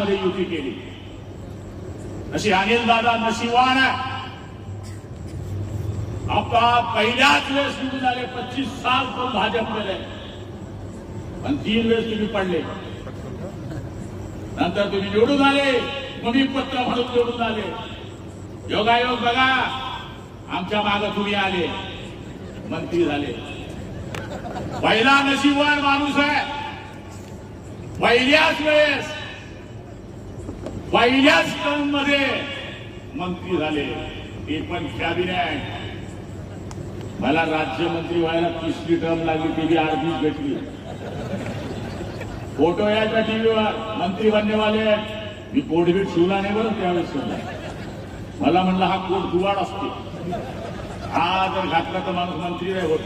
पक्षामध्ये युती केली. अशी अनिल दादा नशिबान आहे. आपला पहिल्याच वेळेस निवडून आले. 25 साल तो भाजपमध्ये पण 3 वेळेस तुम्ही पडले. नंतर तुम्ही निवडून आले. भूमिपत्र म्हणून निवडून आले. योगायोग बघा, आमच्या मागे तुम्ही आले, मंत्री झाले. पहिला नशीबवान माणूस आहे. पहिल्याच वेळेस पहिल्याच टर्म मध्ये मंत्री झाले, ते पण कॅबिनेट. मला राज्यमंत्री व्हायला 3री टर्म लागली, ती बी अर्धीच भेटली. फोटो यायचा टीव्हीवर, मंत्री बनने वाले. मी कोटबीट शिवला नाही बरं त्यावेळेस. मला म्हणलं हा कोट दुवाड असते, हा जर घातला तर माणूस मंत्री नाही होत.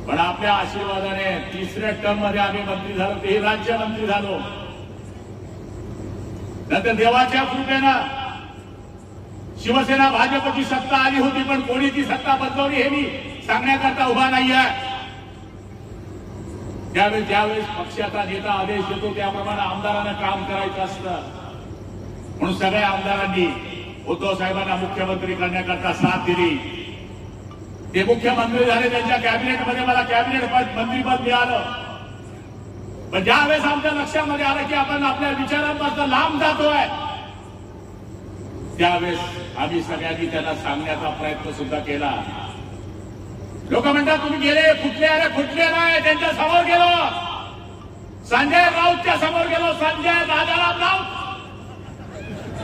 पण आपल्या आशीर्वादाने 3ऱ्या टर्म मध्ये आम्ही मंत्री झालो, ते राज्यमंत्री झालो. नंतर देवाच्या कृपेनं शिवसेना भाजपची सत्ता आली होती, पण कोणी ती सत्ता बदलवली हे मी सांगण्याकरता उभा नाही आहे. ज्यावेळेस पक्षाचा नेता आदेश देतो त्याप्रमाणे आमदारांना काम करायचं असतं. म्हणून सगळ्या आमदारांनी उद्धव साहेबांना मुख्यमंत्री करण्याकरता साथ दिली. ते मुख्यमंत्री झाले. त्यांच्या कॅबिनेटमध्ये मला कॅबिनेट मंत्रीपद मिळालं. पण ज्यावेळेस आमच्या लक्षामध्ये आलं की आपण आपल्या विचारांपासून लांब जातोय, त्यावेळेस आम्ही सगळ्यांनी त्यांना सांगण्याचा प्रयत्न सुद्धा केला. लोक म्हणतात तुम्ही गेले कुठले, अरे कुठले नाही. त्यांच्या समोर गेलो, संजय राऊतच्या समोर गेलो. संजय राजाराम राऊत,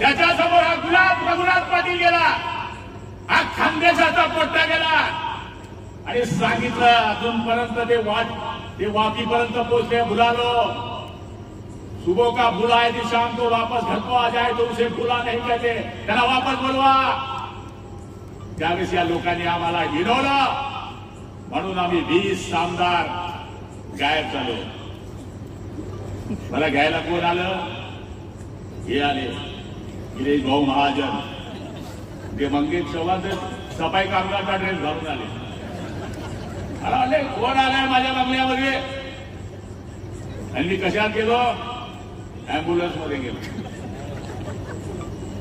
त्याच्या समोर हा गुलाब रघुनाथ पाटील गेला, हा खानदेशाचा पोट्टा गेला आणि सांगितलं अजूनपर्यंत ते वाकीपर्यंत पोहोचले. बुलालो, सुबह का बुला है ती शाम को वापस घर को आ जाए तो उसे बुला नहीं कहते. त्यांना वापस बोलवा. त्यावेळेस या लोकांनी आम्हाला हिरवलं, म्हणून आम्ही 20 आमदार गायब झालो. मला घ्यायला कोण आलं? हे आले गिरीश भाऊ महाजन. ते मंगेश चव्हाण सफाई कामगारचा ड्रेस घालून आले. आले कोण आलाय माझ्या बंगल्यामध्ये? आणि मी कशात गेलो? अँब्युलन्स मध्ये गेलो.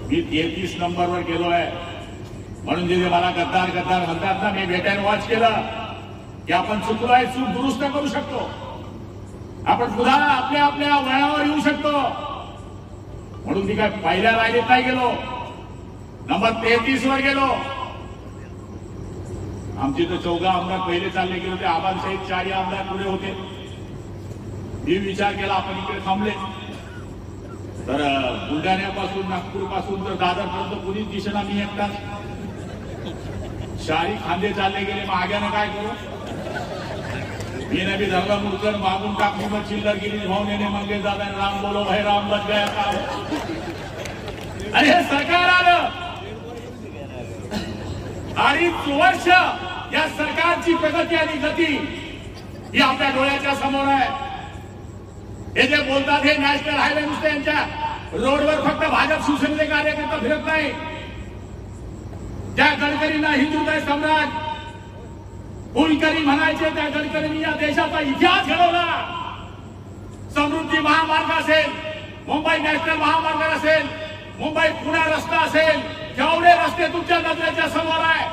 मी 33 नंबरवर गेलो आहे. म्हणून जे मला गद्दार गद्दार म्हणतात ना, मी भेटायला वॉच केलं की आपण चुकलो आहे, चूक दुरुस्त करू शकतो. आपण पुन्हा आपल्या आपल्या वळणावर येऊ शकतो. म्हणून मी काय पहिल्या राहिलेत नाही गेलो, नंबर 33 वर गेलो. आमचे तर 14 आमदार पहिले चालले गेले होते. आबांसहित 4 आमदार पुढे होते. मी विचार केला आपण इकडे थांबले तर बुलढाण्यापासून नागपूरपासून तर दादरपर्यंत कुणीच दिसेना, मी एकटाच. 4 खांदे चालले गेले. मग आग्यानं काय करू? मी नबी धरला मुरकर मागून टाकली. मग चिल्लर गेली भाऊन येणे मंगेश दादा राम बोलो भाई राम बच गया काम. आणि हे सरकार आलं. 2.5 वर्ष या सरकारची प्रगती आणि गती ही आपल्या डोळ्याच्या समोर आहे. हे जे बोलतात हे नॅशनल हायवे नुसते यांच्या रोडवर फक्त भाजप शिवसेनेचे कार्यकर्ता फिरत नाही. त्या गडकरींना हिंदुत्व सम्राट हुलकरी म्हणायचे, त्या गडकरींनी या देशाचा इतिहास घडवला. समृद्धी महामार्ग असेल, मुंबई नॅशनल महामार्ग असेल, मुंबई पुणे रस्ता असेल, जेवढे रस्ते तुमच्या नजरेच्या समोर आहे.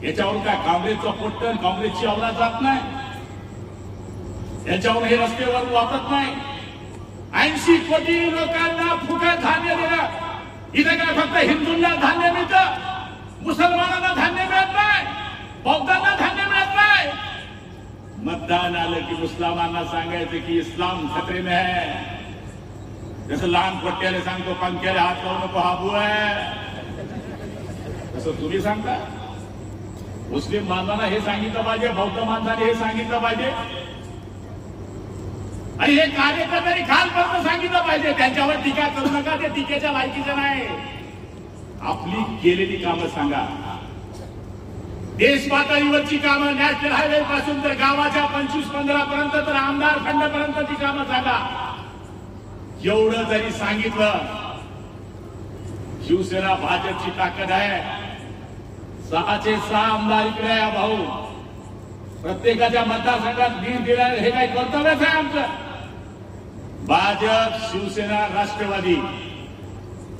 याच्यावर काय काँग्रेसचं पोट्टर, काँग्रेसची अवलाद जात नाही. याच्यावर हे रस्त्यावर वापरत नाही. 80 कोटी लोकांना फुकट धान्य दिलं. इथे काय फक्त हिंदूंना धान्य मिळतं, मुसलमानांना धान्य मिळत नाही, बौद्धांना धान्य मिळत नाही. मतदान आलं की मुस्लिमांना सांगायचं की इस्लाम खतरे में है. जसं लहान पट्ट्याला सांगतो पंख्याला हात लावू नको हा बुवा आहे, तसं तुम्ही सांगता. मुस्लिम बांधवांना हे सांगितलं पाहिजे, बौद्ध माणसाने हे सांगितलं पाहिजे, आणि हे कार्यकर्त्यांनी खालपर्यंत सांगितलं पाहिजे. त्यांच्यावर टीका करू नका, ते टीकेच्या लायकीचं नाही. आपली केलेली कामं सांगा. देश पातळीवरची कामं, नॅशनल हायवे पासून तर गावाच्या 25-15 पर्यंत तर आमदार खंडपर्यंतची कामं सांगा. एवढं जरी सांगितलं, शिवसेना भाजपची ताकद आहे. 6चे 6 आमदार इकडे आहे भाऊ. प्रत्येकाच्या मतदारसंघात लीड दिला, हे काही कर्तव्यच आहे आमचं. भाजप, शिवसेना, राष्ट्रवादी,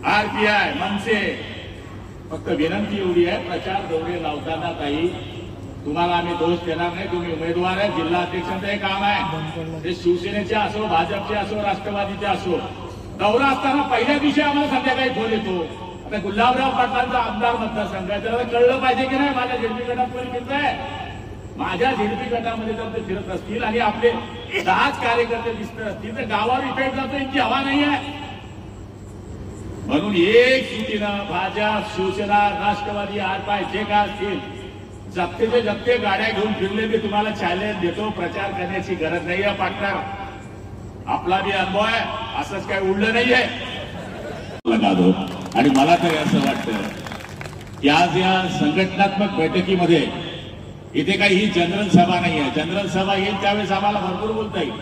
आरपीआय, मनसे, फक्त विनंती एवढी आहे, प्रचार दौरे लावताना काही तुम्हाला आम्ही दोष देणार नाही. तुम्ही उमेदवार आहे, जिल्हा अध्यक्षांचं हे काम आहे. ते शिवसेनेचे असो, भाजपचे असो, राष्ट्रवादीचे असो, दौरा असताना पहिल्या दिवशी आम्हाला संध्याकाळी फोन येतो. आता गुलाबराव पाटलांचा आमदार मतदारसंघ आहे, त्याला कळलं पाहिजे की नाही माझ्या झेडपी गटात कोणी फिरत आहे. माझ्या झेडपी गटामध्ये जर ते फिरत असतील आणि आपले 10 कार्यकर्ते दिसत असतील तर गावावर इफेक्ट जातो, इतकी हवा नाही आहे. म्हणून एक सुटीनं भाजप, शिवसेना, राष्ट्रवादी, आरपाय जे काय असतील, जप्तेचे जप्ते गाड्या घेऊन फिरले ते तुम्हाला चॅलेंज देतो. प्रचार करण्याची गरज नाहीये पार्टनर, आपला बी अनुभव आहे, असंच काय उडलं नाहीये. आणि मला तरी असं वाटतं की आज या संघटनात्मक बैठकीमध्ये इथे काही ही जनरल सभा नाही आहे. जनरल सभा येईल त्यावेळेस आम्हाला भरपूर बोलता येईल.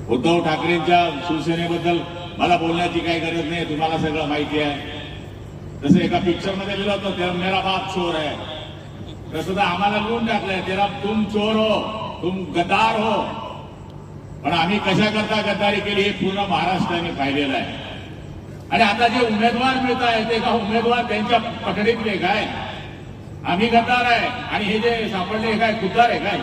उद्धव ठाकरेंच्या शिवसेनेबद्दल मला बोलण्याची काही गरज नाही, तुम्हाला सगळं माहिती आहे. जसं एका पिक्चरमध्ये लिहिलं होतं, तेरा मेरा बाप चोर आहे, तसं तर आम्हाला लिहून टाकलंय, तेरा तुम चोर हो, तुम गद्दार हो. पण आम्ही कशा करता गद्दारी केली हे पूर्ण महाराष्ट्राने पाहिलेलं आहे. आणि आता जे उमेदवार मिळत आहेत ते का उमेदवार त्यांच्या पकडीतले काय, आम्ही गद्दार आहे आणि हे जे सापडले काय खुद्दार आहे काय.